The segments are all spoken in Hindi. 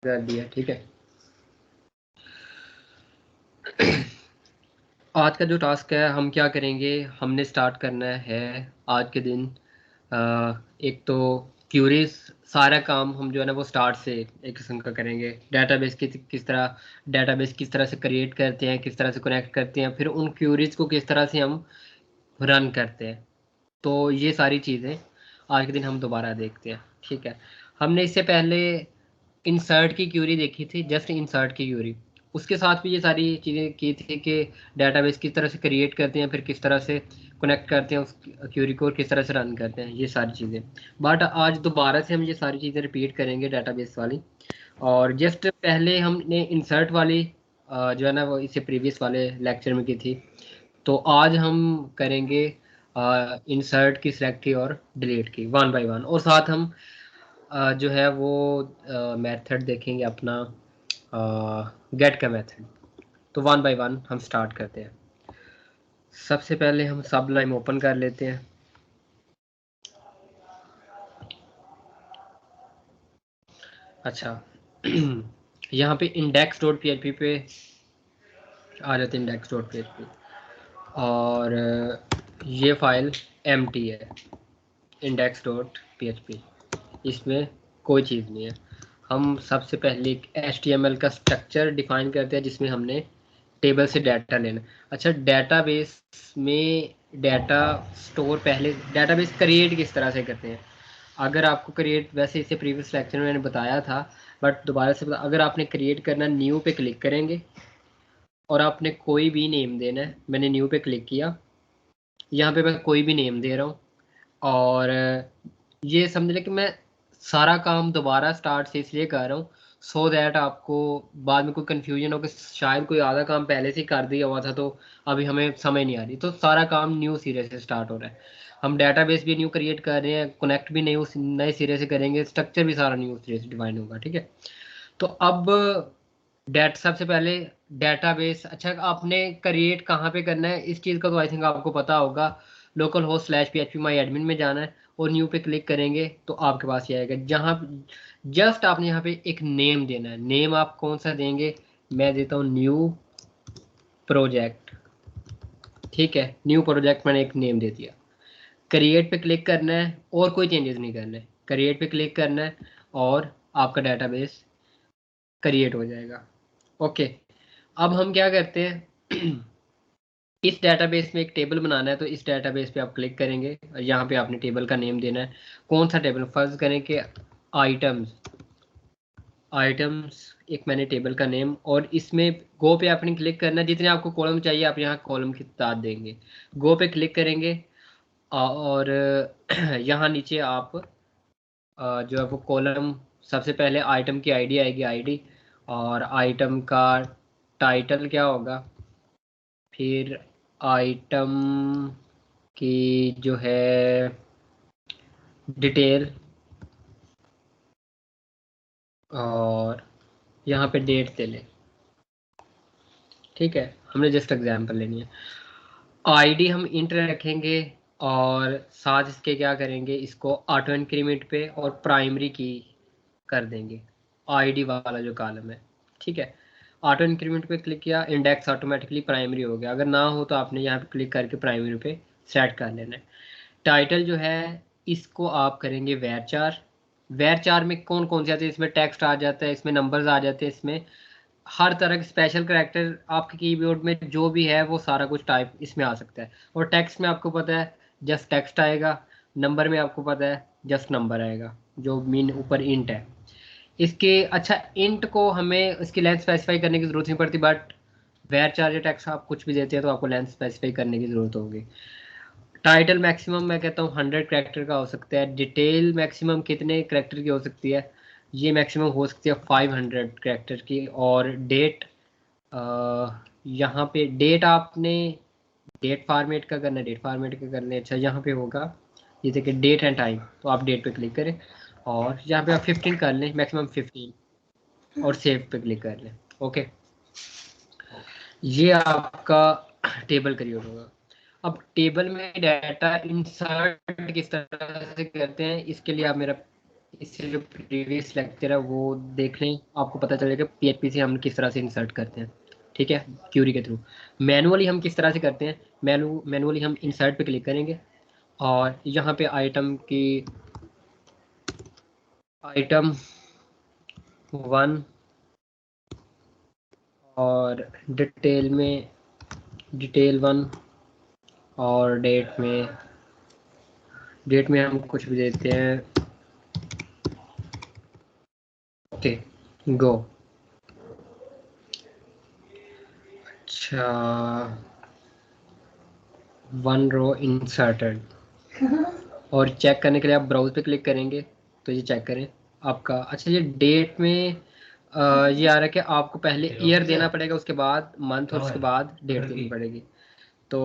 कर दिया। ठीक है, आज का जो टास्क है हम क्या करेंगे, हमने स्टार्ट करना है आज के दिन एक तो क्यूरीज, सारा काम हम जो है ना वो स्टार्ट से एक किस्म का करेंगे। डेटाबेस किस तरह डेटाबेस किस तरह से क्रिएट करते हैं, किस तरह से कनेक्ट करते हैं, फिर उन क्यूरीज को किस तरह से हम रन करते हैं। तो ये सारी चीज़ें आज के दिन हम दोबारा देखते हैं। ठीक है, हमने इससे पहले इंसर्ट की क्यूरी देखी थी, जस्ट इंसर्ट की क्यूरी, उसके साथ भी ये सारी चीज़ें की थी कि डेटाबेस किस तरह से क्रिएट करते हैं, फिर किस तरह से कनेक्ट करते हैं उस क्यूरी को, और किस तरह से रन करते हैं, ये सारी चीज़ें। बट आज दोबारा से हम ये सारी चीज़ें रिपीट करेंगे डेटाबेस वाली। और जस्ट पहले हमने इंसर्ट वाली जो है ना वो इससे प्रीवियस वाले लेक्चर में की थी। तो आज हम करेंगे इंसर्ट की, सेलेक्ट की और डिलीट की, वन बाय वन। और साथ हम जो है वो मेथड देखेंगे अपना, गेट का मेथड। तो वन बाय वन हम स्टार्ट करते हैं। सबसे पहले हम सबलाइम ओपन कर लेते हैं। अच्छा, यहाँ पे index.php पे आ जाते हैं, index.php। और ये फाइल empty है, index.php, इसमें कोई चीज़ नहीं है। हम सबसे पहले एक HTML का स्ट्रक्चर डिफाइन करते हैं जिसमें हमने टेबल से डाटा लेना। अच्छा, डेटाबेस में डाटा स्टोर, पहले डेटाबेस क्रिएट किस तरह से करते हैं, अगर आपको क्रिएट, वैसे इसे प्रीवियस लेक्चर में मैंने बताया था, बट दोबारा से अगर आपने क्रिएट करना, न्यू पे क्लिक करेंगे और आपने कोई भी नेम देना है। मैंने न्यू पे क्लिक किया, यहाँ पे मैं कोई भी नेम दे रहा हूँ। और ये समझ लें कि मैं सारा काम दोबारा स्टार्ट से इसलिए कर रहा हूँ सो दैट आपको बाद में कोई कंफ्यूजन हो कि शायद कोई आधा काम पहले से ही कर दिया हुआ था तो अभी हमें समझ नहीं आ रही। तो सारा काम न्यू सिरे से स्टार्ट हो रहा है। हम डेटाबेस भी न्यू क्रिएट कर रहे हैं, कनेक्ट भी न्यू नए सिरे से करेंगे, स्ट्रक्चर भी सारा न्यू सिरे से डिफाइन होगा। ठीक है, तो अब डेट सबसे पहले डेटाबेस। अच्छा, आपने क्रिएट कहाँ पे करना है इस चीज़ का तो आई थिंक आपको पता होगा। लोकल होस्ट स्लैश php माई एडमिन में जाना है और न्यू पे क्लिक करेंगे तो आपके पास ये आएगा, जहाँ जस्ट आपने यहाँ पे एक नेम देना है। नेम आप कौन सा देंगे, मैं देता हूँ न्यू प्रोजेक्ट। ठीक है, न्यू प्रोजेक्ट मैंने एक नेम दे दिया। क्रिएट पे क्लिक करना है और कोई चेंजेस नहीं करना है, क्रिएट पे क्लिक करना है और आपका डेटाबेस क्रिएट हो जाएगा। ओके, अब हम क्या करते हैं, इस डेटाबेस में एक टेबल बनाना है। तो इस डेटाबेस पे आप क्लिक करेंगे और यहाँ पे आपने टेबल का नेम देना है। कौन सा टेबल, फर्ज करें कि आइटम्स। आइटम्स एक मैंने टेबल का नेम, और इसमें गो पे आपने क्लिक करना है। जितने आपको कॉलम चाहिए आप यहाँ कॉलम की तादाद देंगे, गो पे क्लिक करेंगे। और यहाँ नीचे आप जो है वो कॉलम, सबसे पहले आइटम की आईडी आएगी, आईडी, और आइटम का टाइटल क्या होगा, फिर आइटम की जो है डिटेल, और यहाँ पे डेट दे लें। ठीक है, हमने जस्ट एग्जांपल लेनी है। आईडी हम इंटर रखेंगे और साथ इसके क्या करेंगे, इसको ऑटो इंक्रीमेंट पे और प्राइमरी की कर देंगे, आईडी वाला जो कॉलम है। ठीक है, ऑटो इंक्रीमेंट पे क्लिक किया, इंडेक्स ऑटोमेटिकली प्राइमरी हो गया। अगर ना हो तो आपने यहाँ पे क्लिक करके प्राइमरी पे सेट कर लेना है। टाइटल जो है इसको आप करेंगे वैरचार। वैरचार में कौन कौन से आते हैं, इसमें टेक्स्ट आ जाता है, इसमें नंबर्स आ जाते हैं, इसमें हर तरह के स्पेशल करैक्टर आपके कीबोर्ड में जो भी है वो सारा कुछ टाइप इसमें आ सकता है। और टेक्स्ट में आपको पता है जस्ट टेक्स्ट आएगा, नंबर में आपको पता है जस्ट नंबर आएगा, जो मीन ऊपर इंट है इसके। अच्छा, इंट को हमें इसकी लेंथ स्पेसिफाई करने की जरूरत नहीं पड़ती, बट वैर चार्ज टेक्स्ट आप कुछ भी देते हैं तो आपको लेंथ स्पेसिफाई करने की जरूरत होगी। टाइटल मैक्सिमम मैं कहता हूँ 100 करैक्टर का हो सकता है। डिटेल मैक्सिमम कितने करैक्टर की हो सकती है, ये मैक्सिमम हो सकती है 500 करैक्टर की। और डेट, यहाँ पे डेट आपने डेट फॉर्मेट का करना है, डेट फॉर्मेट का करना है। अच्छा, यहाँ पे होगा ये देखिए डेट एंड टाइम, तो आप डेट पे क्लिक करें और यहाँ पे आप 15 कर लें, मैक्सिमम 15, और सेव पे क्लिक कर लें। ओके, ये आपका टेबल क्रिएट होगा। अब टेबल में डाटा इंसर्ट किस तरह से करते हैं, इसके लिए आप मेरा इससे जो प्रीवियस लेक्चर है वो देख लें, आपको पता चलेगा PHP से हम किस तरह से इंसर्ट करते हैं। ठीक है, क्यूरी के थ्रू। मैनुअली हम किस तरह से करते हैं, मैनुअली हम इंसर्ट पे क्लिक करेंगे और यहाँ पे आइटम 1 और डिटेल 1 और डेट में हम कुछ भी देते हैं। ओके, गो। अच्छा, 1 रो इंसर्टेड। और चेक करने के लिए आप ब्राउज पे क्लिक करेंगे तो ये चेक करें आपका। अच्छा, ये डेट में ये आ रहा है कि आपको पहले ईयर देना पड़ेगा, उसके बाद मंथ और उसके बाद डेट देनी पड़ेगी। तो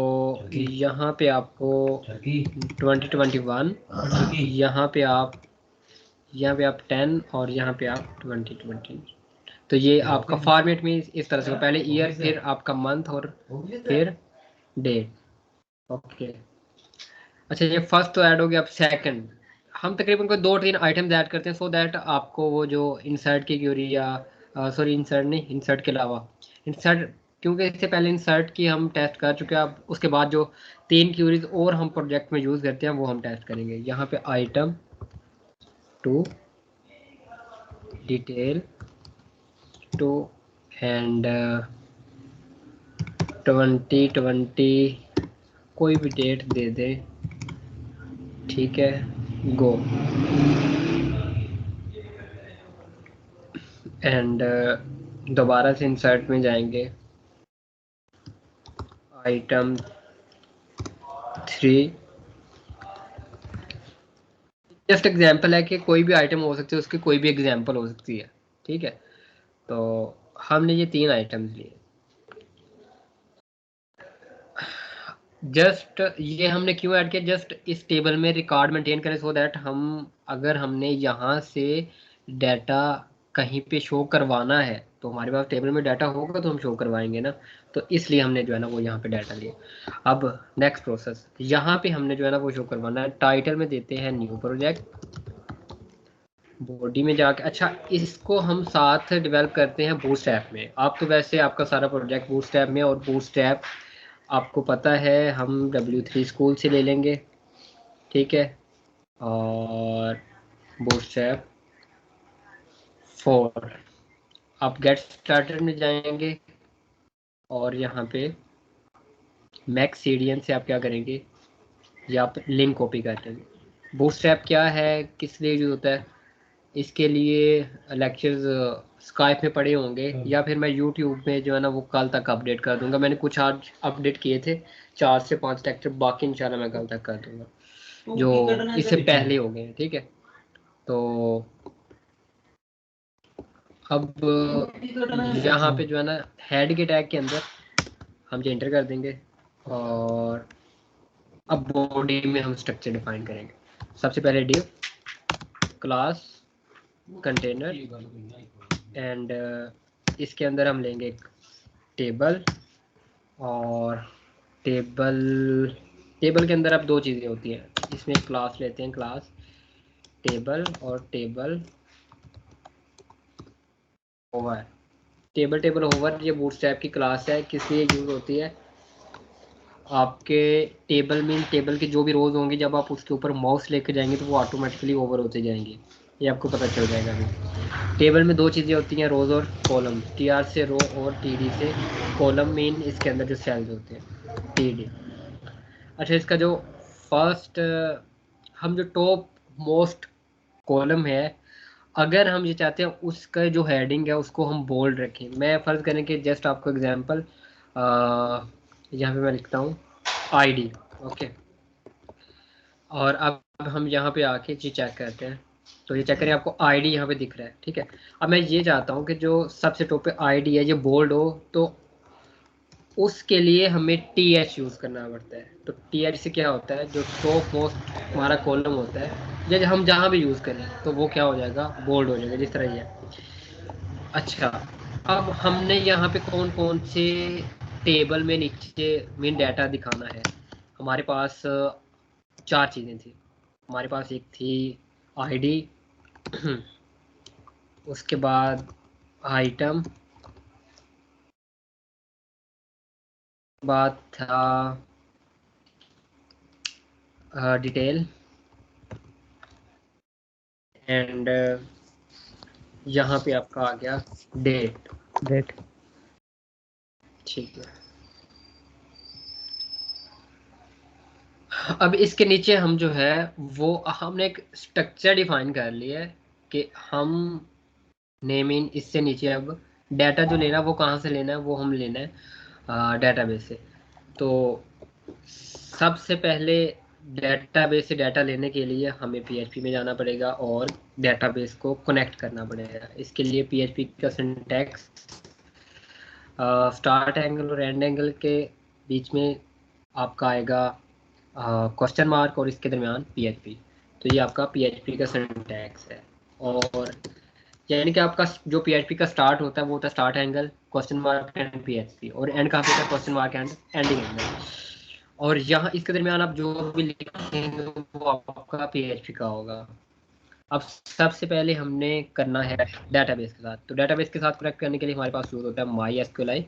यहाँ पे आपको 2021, यहाँ पे आप 10 और यहाँ पे आप 2020। तो ये आपका फॉर्मेट में इस तरह से, पहले ईयर, फिर आपका मंथ और फिर डेट। ओके। अच्छा, ये फर्स्ट तो ऐड हो गया। अब सेकंड, हम तकरीबन कोई 2-3 आइटम्स ऐड करते हैं सो दैट आपको वो जो इंसर्ट की क्यूरी या सॉरी इंसर्ट नहीं, इंसर्ट के अलावा इंसर्ट, क्योंकि इससे पहले इंसर्ट की हम टेस्ट कर चुके हैं। अब उसके बाद जो 3 क्यूरीज और हम प्रोजेक्ट में यूज़ करते हैं वो हम टेस्ट करेंगे। यहाँ पे आइटम 2, डिटेल 2 एंड 2020 कोई भी डेट दे दे। ठीक है, गो। एंड दोबारा से इंसर्ट में जाएंगे, आइटम 3। जस्ट एग्जांपल है कि कोई भी आइटम हो सकती है, उसकी कोई भी एग्जांपल हो सकती है। ठीक है, तो हमने ये 3 आइटम्स लिए। जस्ट ये हमने क्यों ऐड किया, जस्ट इस टेबल में रिकॉर्ड मेंटेन करें सो दैट हम, अगर हमने यहाँ से डाटा कहीं पे शो करवाना है तो हमारे पास टेबल में डाटा होगा तो हम शो करवाएंगे ना। तो इसलिए हमने जो है ना वो यहाँ पे डाटा लिया। अब नेक्स्ट प्रोसेस, यहाँ पे हमने जो है ना वो शो करवाना है। टाइटल में देते हैं न्यू प्रोजेक्ट, बॉडी में जाके, अच्छा इसको हम साथ डेवलप करते हैं बूटस्ट्रैप में। आप तो वैसे आपका सारा प्रोजेक्ट बूटस्ट्रैप में, और बूटस्ट्रैप आपको पता है हम W3 स्कूल से ले लेंगे। ठीक है, और बूटस्ट्रैप 4 आप गेट स्टार्टेड में जाएंगे और यहाँ पे मैक्स CDN से आप क्या करेंगे, या आप लिंक कॉपी कर देंगे। बूटस्ट्रैप क्या है, किस लिए यूज होता है, इसके लिए लेक्चर्स स्काइप में पढ़े होंगे, या फिर मैं यूट्यूब में जो है ना वो कल तक अपडेट कर दूंगा। मैंने कुछ आज अपडेट किए थे, 4 से 5 लेक्चर, बाकी इंशाल्लाह मैं कल तक कर दूंगा जो इससे पहले हो गए। ठीक है, तो अब यहाँ पे जो है ना हेड के टैग के अंदर हम जो एंटर कर देंगे, और अब बॉडी में हम स्ट्रक्चर डिफाइन करेंगे। सबसे पहले डिव क्लास कंटेनर एंड इसके अंदर हम लेंगे एक टेबल, और टेबल के अंदर अब 2 चीज़ें होती हैं। इसमें क्लास लेते हैं, क्लास टेबल, और टेबल ओवर। टेबल ओवर ये बूटस्ट्रैप की क्लास है। किस लिए यूज़ होती है, आपके टेबल में, टेबल के जो भी रोज होंगे, जब आप उसके ऊपर माउस लेके जाएंगे तो वो ऑटोमेटिकली ओवर होते जाएंगे। ये आपको पता चल जाएगा अभी। टेबल में 2 चीज़ें होती हैं, रोज और कॉलम। TR से रो और TD से कॉलम, मेन इसके अंदर जो सेल्स होते हैं TD। अच्छा, इसका जो फर्स्ट, हम जो टॉप मोस्ट कॉलम है, अगर हम ये चाहते हैं उसका जो हेडिंग है उसको हम बोल्ड रखें। मैं फ़र्ज़ करें कि जस्ट आपको एग्जांपल यहाँ पे मैं लिखता हूँ ID। ओके, और अब हम यहाँ पे आके जी चेक करते हैं, तो ये चेक करें आपको ID यहाँ पे दिख रहा है। ठीक है, अब मैं ये चाहता हूँ कि जो सबसे टॉप पे ID है ये बोल्ड हो, तो उसके लिए हमें TH यूज़ करना पड़ता है। तो TH से क्या होता है, जो टॉप मोस्ट हमारा कॉलम होता है, या हम जहाँ भी यूज़ करें तो वो क्या हो जाएगा, बोल्ड हो जाएगा, जिस तरह ये। अच्छा, अब हमने यहाँ पे कौन कौन से टेबल में नीचे मेन डाटा दिखाना है। हमारे पास 4 चीज़ें थी। हमारे पास एक थी ID, उसके बाद आइटम, बाद था डिटेल, एंड यहाँ पे आपका आ गया डेट। ठीक है, अब इसके नीचे हम जो है वो हमने एक स्ट्रक्चर डिफाइन कर लिया है कि हम नेम इन, इससे नीचे अब डाटा जो लेना है वो कहाँ से लेना है, वो हम लेना है डेटाबेस से। तो सबसे पहले डेटाबेस से डाटा लेने के लिए हमें पीएचपी में जाना पड़ेगा और डेटाबेस को कनेक्ट करना पड़ेगा। इसके लिए पीएचपी का सिंटैक्स स्टार्ट एंगल और एंड एंगल के बीच में आपका आएगा क्वेश्चन मार्क और इसके दरमियान पीएचपी। तो ये आपका पीएचपी का सिंटैक्स है। और यानी कि आपका जो पीएचपी का स्टार्ट होता है वो होता है start angle, question mark and PHP, और एंड कहाँ पे होता है question mark and ending angle. और यहाँ इसके दरमियान आप जो भी लिखेंगे वो आपका पीएचपी का होगा। अब सबसे पहले हमने करना है डेटाबेस के साथ। तो डेटाबेस के साथ कनेक्ट करने के लिए हमारे पास यूज होता है my SQL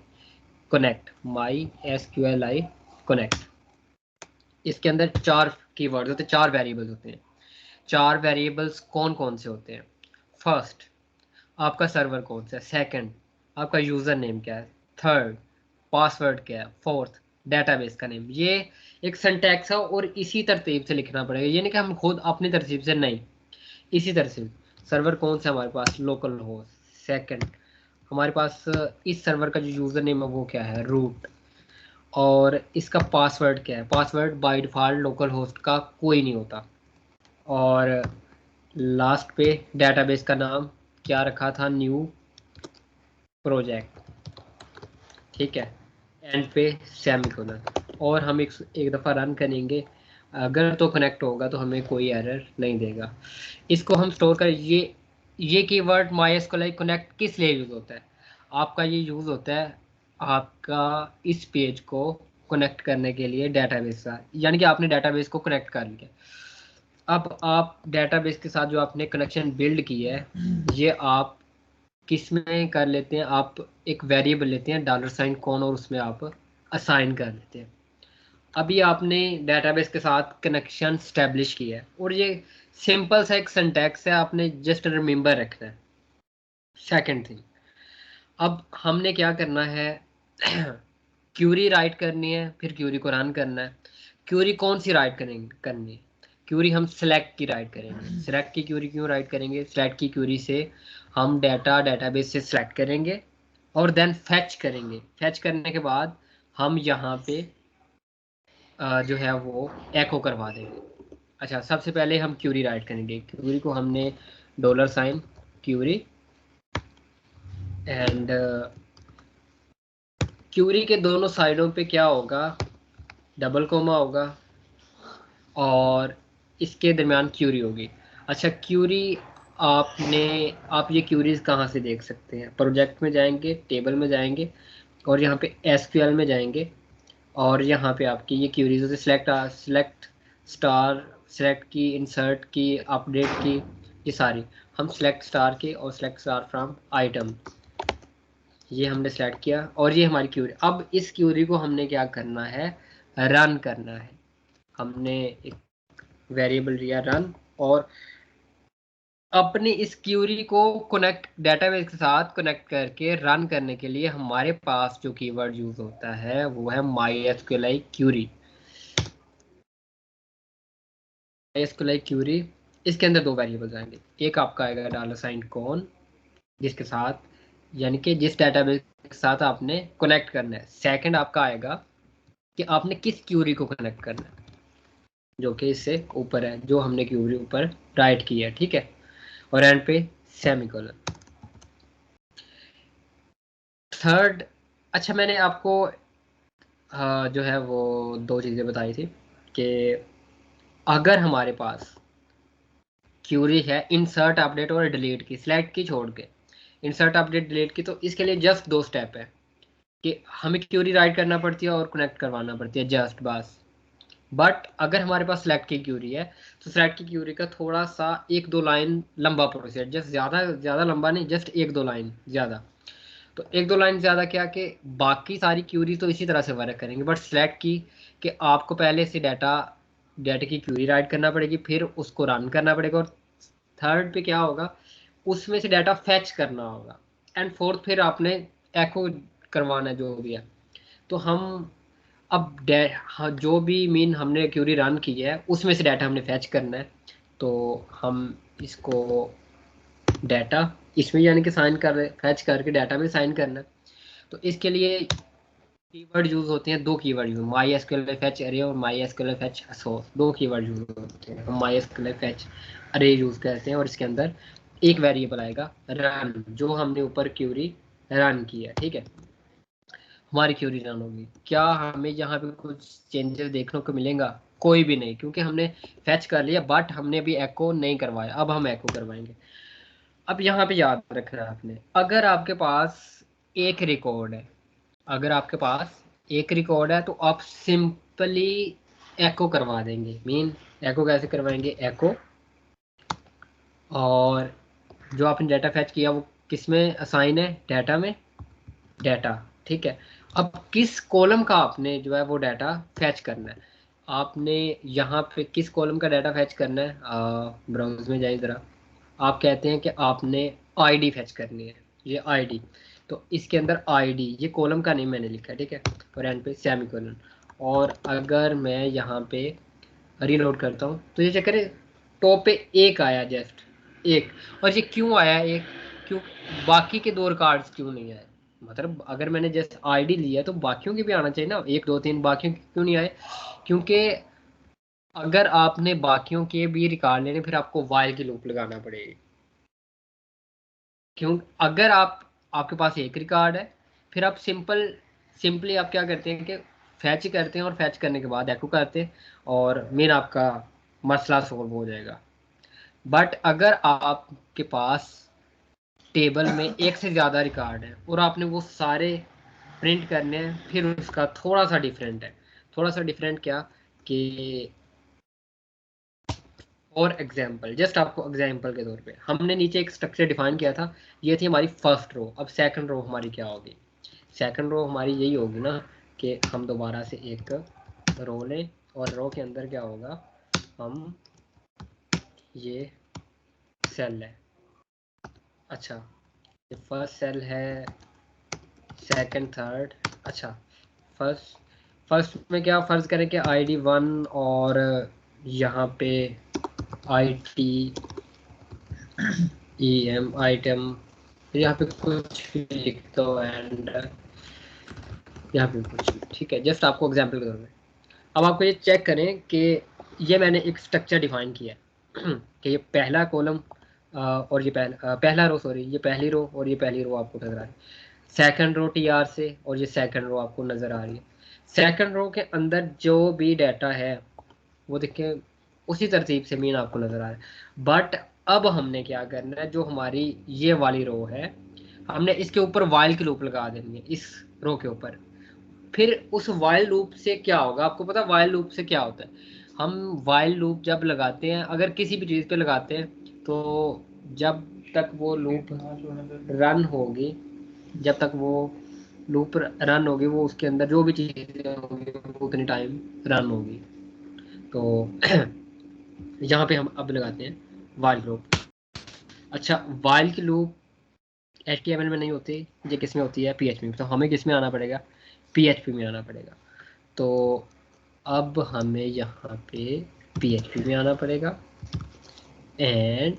connect, my SQL connect. इसके अंदर 4 कीवर्ड होते हैं, 4 वेरिएबल्स होते हैं। 4 वेरिएबल्स कौन कौन से होते हैं? फर्स्ट, आपका सर्वर कौन सा है। सेकंड, आपका यूजर नेम क्या है। थर्ड, पासवर्ड क्या है। फोर्थ, डेटाबेस का नेम। ये एक सिंटैक्स है और इसी तरतीब से लिखना पड़ेगा, ये नहीं कि हम खुद अपनी तरतीब से, नहीं, इसी तरह से। सर्वर कौन सा हमारे पास, लोकल होस्ट। सेकंड, हमारे पास इस सर्वर का जो यूजर नेम है वो क्या है, रूट। और इसका पासवर्ड क्या है, password by default local host का कोई नहीं होता। और लास्ट पे डेटाबेस का नाम क्या रखा था, न्यू प्रोजेक्ट। ठीक है, एंड पे सेमीकोलन। और हम एक दफ़ा रन करेंगे, अगर तो कनेक्ट होगा तो हमें कोई एरर नहीं देगा। इसको हम स्टोर कर, ये कीवर्ड MySQL कनेक्ट किस लिए यूज़ होता है? आपका ये यूज़ होता है आपका इस पेज को कनेक्ट करने के लिए डेटाबेस का, यानी कि आपने डेटाबेस को कनेक्ट कर लिया। अब आप डेटाबेस के साथ जो आपने कनेक्शन बिल्ड किया है ये आप किस में कर लेते हैं, आप एक वेरिएबल लेते हैं $कौन, और उसमें आप असाइन कर लेते हैं। अभी आपने डेटाबेस के साथ कनेक्शन स्टैब्लिश किया है और ये सिंपल सा एक सिंटैक्स है, आपने जस्ट रिमेंबर रखना है। सेकंड थिंग, अब हमने क्या करना है, क्यूरी राइट करनी है, फिर क्यूरी को रन करना है। क्यूरी कौन सी राइट करनी है? क्यूरी हम सेलेक्ट की राइट करेंगे। सेलेक्ट की क्यूरी क्यों राइट करेंगे? सेलेक्ट की क्यूरी से हम डेटाबेस से सेलेक्ट करेंगे और देन फैच करेंगे। फैच करने के बाद हम यहाँ पे जो है वो एको करवा देंगे। अच्छा, सबसे पहले हम क्यूरी राइट करेंगे। क्यूरी को हमने $, क्यूरी, एंड क्यूरी के दोनों साइडों पे क्या होगा, डबल कोमा होगा और इसके दरमियान क्यूरी होगी। अच्छा, क्यूरी आप ये क्यूरीज कहाँ से देख सकते हैं? प्रोजेक्ट में जाएंगे, टेबल में जाएंगे और यहाँ पे एसक्यूएल में जाएंगे और यहाँ पे आपकी ये क्यूरीज होती है, सिलेक्ट स्टार, सिलेक्ट की, इंसर्ट की, अपडेट की, ये सारी हम सिलेक्ट स्टार के और सिलेक्ट स्टार फ्रॉम आइटम, ये हमने सेलेक्ट किया और ये हमारी क्यूरी। अब इस क्यूरी को हमने क्या करना है, रन करना है। हमने एक वेरिएबल लिया रन, और अपनी इस क्यूरी को कनेक्ट, डेटाबेस के साथ कनेक्ट करके रन करने के लिए हमारे पास जो कीवर्ड यूज होता है वो है MySQL क्यूरी। MySQL क्यूरी, इसके अंदर 2 वेरिएबल्स आएंगे। एक आपका आएगा $कौन, जिसके साथ, यानी कि जिस डेटाबेस के साथ आपने कनेक्ट करना है। सेकंड आपका आएगा कि आपने किस क्यूरी को कनेक्ट करना है, जो कि इससे ऊपर है, जो हमने क्यूरी ऊपर राइट की है। ठीक है, और एंड पे सेमीकोलन। थर्ड, अच्छा मैंने आपको जो है वो 2 चीज़ें बताई थी कि अगर हमारे पास क्यूरी है इंसर्ट, अपडेट और डिलीट की, सिलेक्ट की छोड़ के, इंसर्ट, अपडेट, डिलीट की, तो इसके लिए जस्ट 2 स्टेप है कि हमें क्यूरी राइट करना पड़ती है और कनेक्ट करवाना पड़ती है, जस्ट बस। बट अगर हमारे पास सेलेक्ट की क्यूरी है तो सेलेक्ट की क्यूरी का थोड़ा सा एक दो लाइन लंबा प्रोसीजर, जस्ट ज़्यादा ज़्यादा लंबा नहीं, जस्ट एक दो लाइन ज़्यादा। तो एक दो लाइन ज़्यादा क्या कि बाकी सारी क्यूरी तो इसी तरह से वर्क करेंगे, बट सेलेक्ट की कि आपको पहले से डाटा की क्यूरी राइट करना पड़ेगी, फिर उसको रन करना पड़ेगा, और थर्ड पे क्या होगा, उसमें से डाटा फैच करना होगा, एंड फोर्थ फिर आपने एको करवाना है जो भी है। तो हम अब हाँ, जो भी मीन हमने क्यूरी रन की है उसमें से डाटा हमने फैच करना है। तो हम इसको डाटा इसमें यानी कि साइन कर रहे, फैच करके डाटा में साइन करना है। तो इसके लिए कीवर्ड यूज होते हैं, दो keyword use, my SQL fetch अरे और माई एसक्यूएल फैच सोर्स, दो कीवर्ड यूज होते हैं। हम माई एसक्यूएल फैच अरे यूज करते हैं और इसके अंदर एक वेरिएबल आएगा रन, जो हमने ऊपर क्यूरी रन की है, ठीक है। हमारी क्यूरी रन होगी, क्या हमें यहाँ पे कुछ चेंजेस देखने को मिलेगा? कोई भी नहीं, क्योंकि हमने फैच कर लिया, बट हमने अभी एको नहीं करवाया, अब हम एको करवाएंगे। अब यहाँ पे याद रखना है आपने, अगर आपके पास एक रिकॉर्ड है, अगर आपके पास एक रिकॉर्ड है तो आप सिंपली एको करवा देंगे। मीन एको कैसे करवाएंगे, एको, और जो आपने डाटा फैच किया वो किस में असाइन है, डाटा में, डाटा, ठीक है। अब किस कॉलम का आपने जो है वो डाटा फैच करना है, आपने यहाँ पे किस कॉलम का डाटा फैच करना है, ब्राउज में जाइए ज़रा। आप कहते हैं कि आपने आईडी फैच करनी है, ये आईडी, तो इसके अंदर आईडी, ये कॉलम का नेम मैंने लिखा है, ठीक है, और एंड पे सेमी कोलन। और अगर मैं यहाँ पे रीलोड करता हूँ तो ये चेक करें, टॉप पे एक आया, जस्ट एक। और ये क्यों आया एक, क्यों, बाकी के दो रिकॉर्ड्स क्यों नहीं आए? मतलब अगर मैंने जस्ट आईडी लिया है तो बाकियों के भी आना चाहिए ना, एक दो तीन, बाकियों के क्यों नहीं आए? क्योंकि अगर आपने बाकियों के भी रिकॉर्ड लेने फिर आपको वाइल की लूप लगाना पड़ेगी। क्यों, अगर आपके पास एक रिकॉर्ड है, फिर आप सिंपली आप क्या करते हैं कि फैच करते हैं, और फैच करने के बाद एको करते हैं, और मेन आपका मसला सॉल्व हो जाएगा। बट अगर आपके पास टेबल में एक से ज़्यादा रिकॉर्ड है और आपने वो सारे प्रिंट करने हैं, फिर उसका थोड़ा सा डिफरेंट है। थोड़ा सा डिफरेंट क्या कि, और एग्जाम्पल, जस्ट आपको एग्जाम्पल के तौर पे हमने नीचे एक स्ट्रक्चर डिफाइन किया था, ये थी हमारी फर्स्ट रो। अब सेकंड रो हमारी क्या होगी? सेकंड रो हमारी यही होगी ना कि हम दोबारा से एक रो लें, और रो के अंदर क्या होगा, हम ये सेल है, अच्छा, ये फर्स्ट सेल है, सेकंड थर्ड, अच्छा, फर्स्ट फर्स्ट में क्या फ़र्ज़ करें कि आईडी 1, और यहाँ पे IT EM आइटम, यहाँ पे कुछ भी लिखता हो, एंड यहाँ पे कुछ भी, ठीक है, जस्ट आपको एग्जांपल के तौर पे। अब आपको ये चेक करें कि ये मैंने एक स्ट्रक्चर डिफाइन किया है कि ये पहला कॉलम और ये पहला रो, सॉरी, ये पहली रो और ये पहली रो आपको नजर आ रही है, सेकंड रो TR से, और ये सेकंड रो आपको नजर आ रही है। सेकंड रो के अंदर जो भी डाटा है वो देखिए उसी तरतीब से मीन आपको नजर आ रहा है। बट अब हमने क्या करना है, जो हमारी ये वाली रो है, हमने इसके ऊपर वाइल की लूप लगा देनी है, इस रो के ऊपर। फिर उस वाइल लूप से क्या होगा, आपको पता है वाइल लूप से क्या होता है? हम वाइल लूप जब लगाते हैं, अगर किसी भी चीज़ पे लगाते हैं, तो जब तक वो लूप रन होगी, जब तक वो लूप रन होगी, वो उसके अंदर जो भी चीज़ें होंगी वो उतनी टाइम रन होगी। तो यहाँ पे हम अब लगाते हैं वाइल लूप। अच्छा, वाइल की लूप HTML में नहीं होती, ये किस में होती है? PHP में। तो हमें किस में आना पड़ेगा? PHP में आना पड़ेगा। तो अब हमें यहाँ पे PHP में आना पड़ेगा, एंड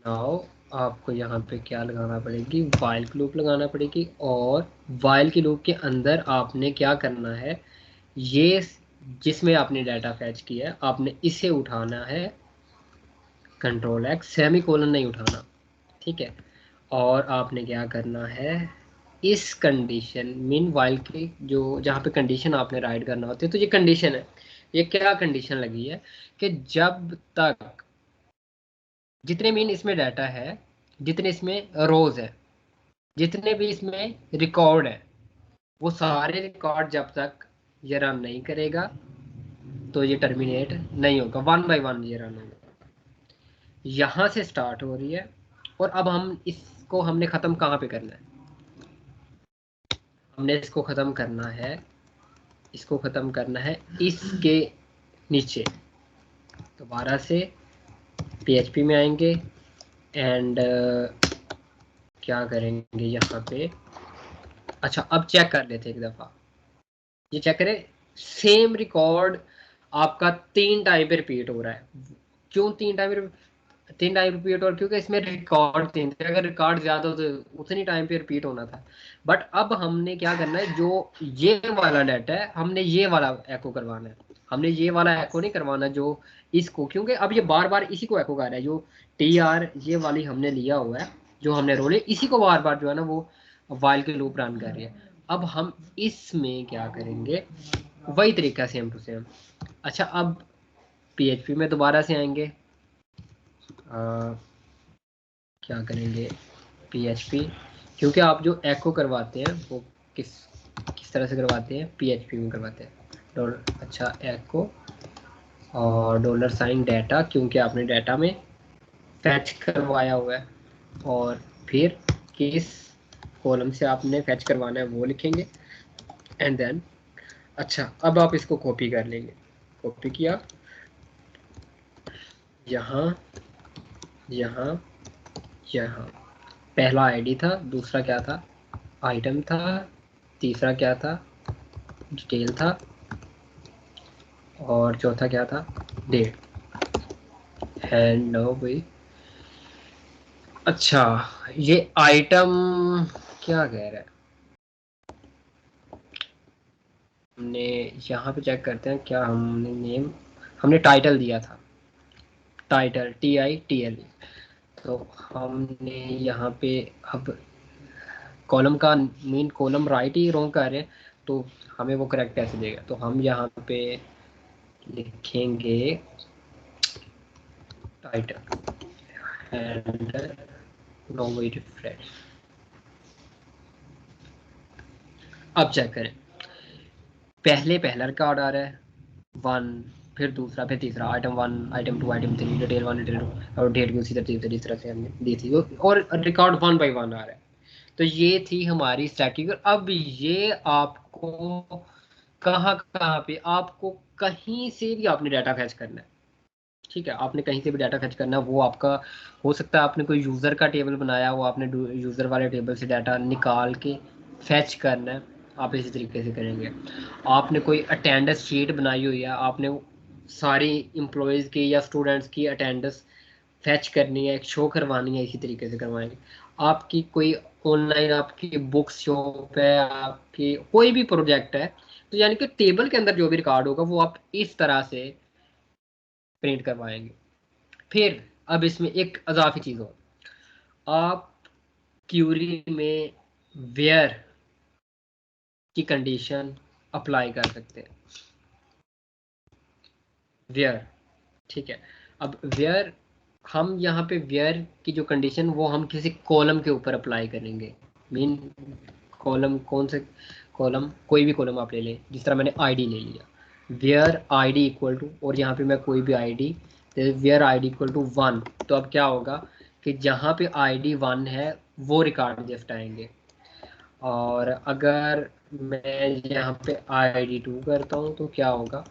नाउ आपको यहाँ पे क्या लगाना पड़ेगी, वाइल की लूप लगाना पड़ेगी। और वाइल की लूप के अंदर आपने क्या करना है, ये जिसमें आपने डाटा फैच किया है आपने इसे उठाना है, Ctrl+X, सेमी कोलन नहीं उठाना, ठीक है। और आपने क्या करना है, इस कंडीशन मीन वाइल की जो जहाँ पे कंडीशन आपने राइट करना होती है, तो ये कंडीशन है, ये क्या कंडीशन लगी है कि जब तक जितने मीन इसमें डाटा है, जितने इसमें रोज है, जितने भी इसमें रिकॉर्ड है, वो सारे रिकॉर्ड जब तक ये रन नहीं करेगा तो ये टर्मिनेट नहीं होगा, 1 बाय 1 ये रन होगा। यहाँ से स्टार्ट हो रही है, और अब हम इसको हमने ख़त्म कहाँ पे करना है, हमने इसको ख़त्म करना है, इसको ख़त्म करना है इसके नीचे। दोबारा से PHP में आएंगे एंड क्या करेंगे यहाँ पे। अच्छा अब चेक कर लेते एक दफ़ा, ये चेक करें, सेम रिकॉर्ड आपका 3 टाइम पे रिपीट हो रहा है। क्यों 3 टाइम रिपीट, और क्योंकि इसमें रिकॉर्ड 3 थे, अगर रिकॉर्ड ज़्यादा हो तो उतनी टाइम पे रिपीट होना था। बट अब हमने क्या करना है, जो ये वाला डाटा है हमने ये वाला एको करवाना है, हमने ये वाला एको नहीं करवाना जो इसको, क्योंकि अब ये बार बार इसी को एको कर रहा है, जो TR ये वाली हमने लिया हुआ है, जो हमने रोल है, इसी को बार बार जो है ना वो वाइल के लूप रन कर रही है। अब हम इसमें क्या करेंगे, वही तरीका सेम टू सेम। अच्छा अब PHP में दोबारा से आएंगे, क्या करेंगे PHP, क्योंकि आप जो एको करवाते हैं वो किस किस तरह से करवाते हैं, PHP में करवाते हैं। डॉलर, अच्छा एको और $साइन डाटा, क्योंकि आपने डाटा में फैच करवाया हुआ है, और फिर किस कॉलम से आपने फैच करवाना है वो लिखेंगे, एंड देन अच्छा अब आप इसको कॉपी कर लेंगे। कॉपी किया, यहाँ यहाँ यहाँ, पहला आईडी था, दूसरा क्या था, आइटम था, तीसरा क्या था, डिटेल था, और चौथा क्या था, डेट। एंड नो भाई, अच्छा ये आइटम क्या कह रहा है, हमने यहाँ पे चेक करते हैं क्या हमने नेम, हमने टाइटल दिया था, टाइटल TITLE, तो हमने यहाँ पे अब कॉलम का मेन कॉलम राइट ही रॉन्ग कर रहे हैं, तो हमें वो करेक्ट कैसे देगा, तो हम यहाँ पे लिखेंगे title and no way refresh. अब चेक करें, पहले पहला रिकॉर्ड आ रहा है 1, फिर दूसरा, फिर तीसरा, item 1, item 2, item 3, detail 1, detail 2, और डेट भी उसी तरह से, जिस तरह से हमने दी थी, और रिकॉर्ड 1 बाय 1 आ रहा है। तो ये थी हमारी स्टैटिक। अब ये आपको कहाँ कहाँ पे, आपको कहीं से भी आपने डाटा फैच करना है, ठीक है, आपने कहीं से भी डाटा फैच करना है, वो आपका हो सकता है आपने कोई यूज़र का टेबल बनाया हो, आपने यूज़र वाले टेबल से डाटा निकाल के फैच करना है, आप इसी तरीके से करेंगे। आपने कोई अटेंडेंस शीट बनाई हुई है, आपने सारी एम्प्लॉयज़ की या स्टूडेंट्स की अटेंडेंस फैच करनी है, शो करवानी है, इसी तरीके से करवाएंगे। आपकी कोई ऑनलाइन आपकी बुक शॉप है, आपकी कोई भी प्रोजेक्ट है, तो यानी कि टेबल के अंदर जो भी रिकॉर्ड होगा वो आप इस तरह से प्रिंट करवाएंगे। फिर अब इसमें एक अजाफी चीज़ हो, आप क्यूरी में वेयर की कंडीशन अप्लाई कर सकते हैं, वेयर, ठीक है। अब वेयर, हम यहाँ पे वेयर की जो कंडीशन वो हम किसी कॉलम के ऊपर अप्लाई करेंगे। मीन कॉलम कौन से, कॉलम कोई भी कॉलम आप ले लें, जिस तरह मैंने आईडी ले लिया, वेयर आईडी इक्वल टू, और यहाँ पे मैं कोई भी ID, where ID equal to 1, तो अब क्या होगा कि जहाँ पे आईडी 1 है वो रिकॉर्ड जस्ट आएंगे, और अगर मैं यहाँ पे आईडी 2 करता हूँ तो क्या होगा,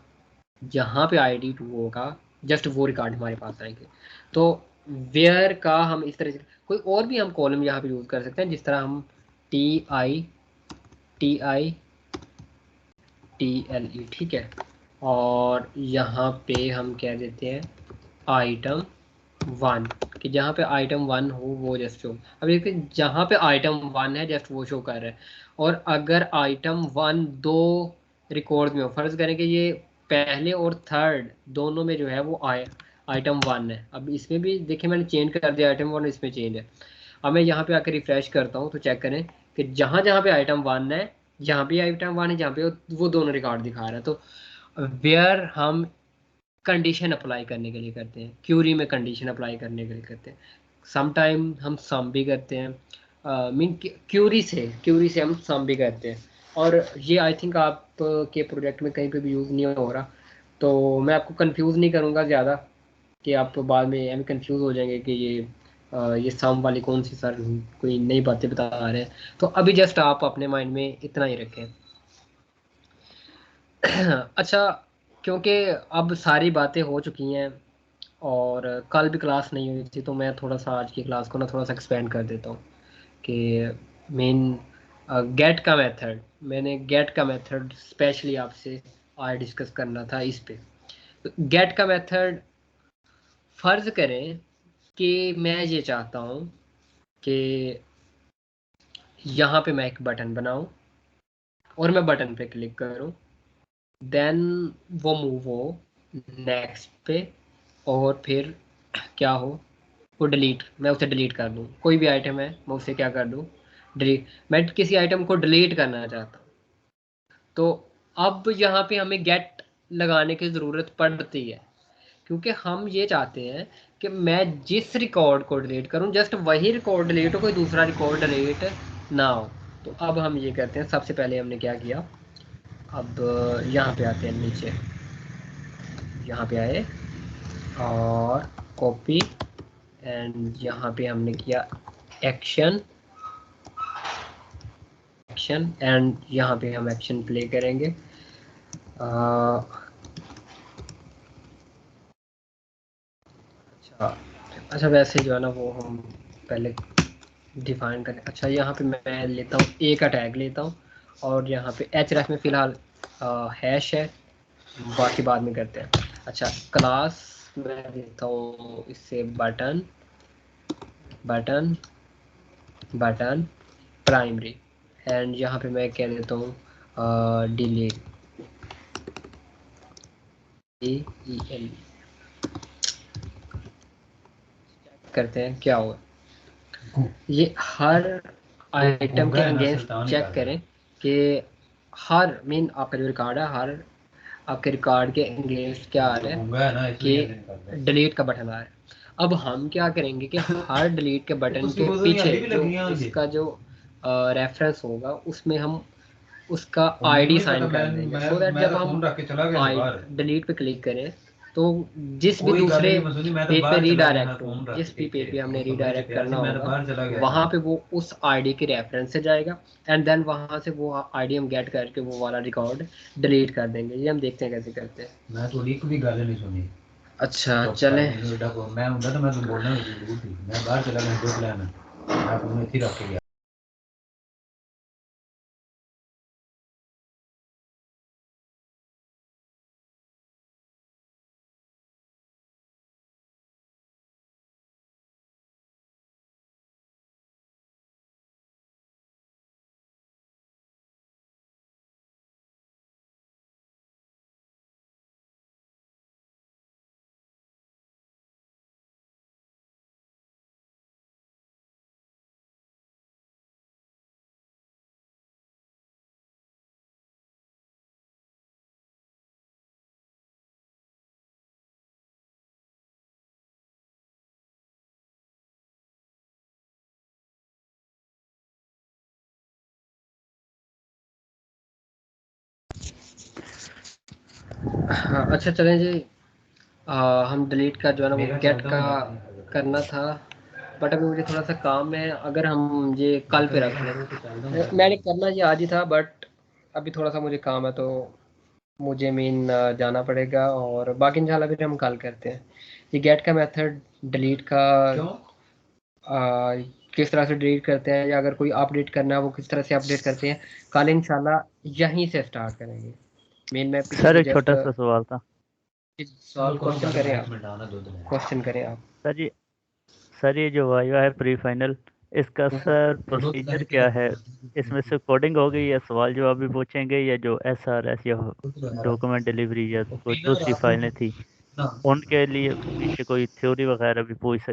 जहाँ पे आईडी 2 होगा जस्ट वो रिकॉर्ड हमारे पास आएंगे। तो वेयर का हम इस तरह से कोई और भी हम कॉलम यहाँ पे यूज़ कर सकते हैं, जिस तरह हम TITLE, ठीक है, और यहाँ पे हम कह देते हैं आइटम 1, कि जहाँ पे आइटम 1 हो वो जस्ट शो। अब देखिए जहाँ पे आइटम 1 है जस्ट वो शो कर रहा है, और अगर आइटम 1 दो रिकॉर्ड में हो, फर्ज करें कि ये पहले और थर्ड दोनों में जो है वो आइटम 1 है। अब इसमें भी देखिए मैंने चेंज कर दिया, आइटम 1 इसमें चेंज है। अब मैं यहाँ पे आकर रिफ्रेश करता हूँ तो चेक करें कि जहाँ जहाँ पे आइटम 1 है, जहाँ पे आइटम 1 है, जहाँ पे वो दोनों रिकॉर्ड दिखा रहा है। तो वेयर हम कंडीशन अप्लाई करने के लिए करते हैं, क्यूरी में कंडीशन अप्लाई करने के लिए करते हैं, सम टाइम हम सम भी करते हैं, मीन क्यूरी से हम सम भी करते हैं। और ये आई थिंक आप के प्रोजेक्ट में कहीं पे भी यूज़ नहीं हो रहा, तो मैं आपको कंफ्यूज नहीं करूँगा ज़्यादा कि आप बाद में हमें कंफ्यूज हो जाएंगे कि ये सम वाली कौन सी सर कोई नई बातें बता रहे हैं। तो अभी जस्ट आप अपने माइंड में इतना ही रखें। अच्छा, क्योंकि अब सारी बातें हो चुकी हैं और कल भी क्लास नहीं हुई थी, तो मैं थोड़ा सा आज की क्लास को ना थोड़ा सा एक्सपेंड कर देता हूँ कि मेन गेट का मेथड, मैंने गेट का मेथड स्पेशली आपसे आज डिस्कस करना था इस पे। गेट का मेथड, फर्ज करें कि मैं ये चाहता हूँ कि यहाँ पे मैं एक बटन बनाऊँ और मैं बटन पे क्लिक करूँ, देन वो मूव हो नेक्स्ट पे, और फिर क्या हो, वो डिलीट, मैं उसे डिलीट कर दूँ। कोई भी आइटम है मैं उसे क्या कर दूँ, डिलीट। मैं किसी आइटम को डिलीट करना चाहता हूँ, तो अब यहाँ पे हमें गेट लगाने की ज़रूरत पड़ती है, क्योंकि हम ये चाहते हैं कि मैं जिस रिकॉर्ड को डिलीट करूं जस्ट वही रिकॉर्ड डिलीट हो, कोई दूसरा रिकॉर्ड डिलीट ना हो। तो अब हम ये करते हैं, सबसे पहले हमने क्या किया, अब यहाँ पे आते हैं नीचे, यहाँ पे आए और कॉपी, एंड यहाँ पे हमने किया एक्शन, एक्शन, एंड यहाँ पे हम एक्शन प्ले करेंगे। अच्छा वैसे जो है ना वो हम पहले डिफाइन करें। अच्छा, यहाँ पे मैं लेता हूँ ए का टैग लेता हूँ, और यहाँ पे एच रेफ में फ़िलहाल हैश है, बाकी बाद में करते हैं। अच्छा, क्लास मैं लेता हूँ इससे button, button, button primary, and यहाँ पे मैं कह देता हूँ डिलीट, DEL। करते हैं क्या होगा, ये हर आइटम के अगेंस्ट चेक करें कि हर मीन आपका जो रिकॉर्ड है, हर आपके रिकॉर्ड के अगेंस्ट क्या आ रहा है कि डिलीट का बटन आ रहा है। अब हम क्या करेंगे कि हर डिलीट के बटन के पीछे जो उसका जो रेफरेंस होगा उसमें हम उसका आईडी साइन कर देंगे, सो दैट जब हम डिलीट पे क्लिक करें तो जिस भी दूसरे पेज पे रीडायरेक्ट हो, जिस भी पेज पे हमने रीडायरेक्ट करना होगा वहाँ पे वो उस आईडी के रेफरेंस से जाएगा, एंड देन वहाँ से वो आईडी हम गेट करके वो वाला रिकॉर्ड डिलीट कर देंगे। ये हम देखते हैं कैसे करते हैं। मैं थोड़ी एक भी गल नहीं सुनी। अच्छा चलें, मैं हूं तो मैं बोलना जरूर थी, मैं बाहर चला गया दो प्लान मैं फोन इत्थे रख के गया। हाँ अच्छा चलें जी, हम डिलीट का जो है ना वो गेट का करना था, बट अभी मुझे थोड़ा सा काम है, अगर हम ये कल पे रख लें। मैंने करना ये आज ही था, बट अभी थोड़ा सा मुझे काम है तो मुझे मेन जाना पड़ेगा, और बाकी इंशाल्लाह फिर हम कल करते हैं। ये गेट का मेथड डिलीट का किस तरह से डिलीट करते हैं, या अगर कोई अपडेट करना है वो किस तरह से अपडेट करते हैं, कल इंशाल्लाह यहीं से स्टार्ट करेंगे। मेन मैं पीछे सर से एक जस्ट छोटा सा सवाल था। सॉल्व क्वेश्चन करें आप, क्वेश्चन करें आप। सर ये जो वाइवा है प्री फाइनल, इसका सर प्रोसीजर क्या है? इसमें से कोडिंग होगी या सवाल जवाब भी पूछेंगे, या जो SRS या डॉक्यूमेंट डिलीवरी या कोई दूसरी फाइलें थी उनके लिए पीछे कोई थ्योरी वगैरह भी पूछ सकते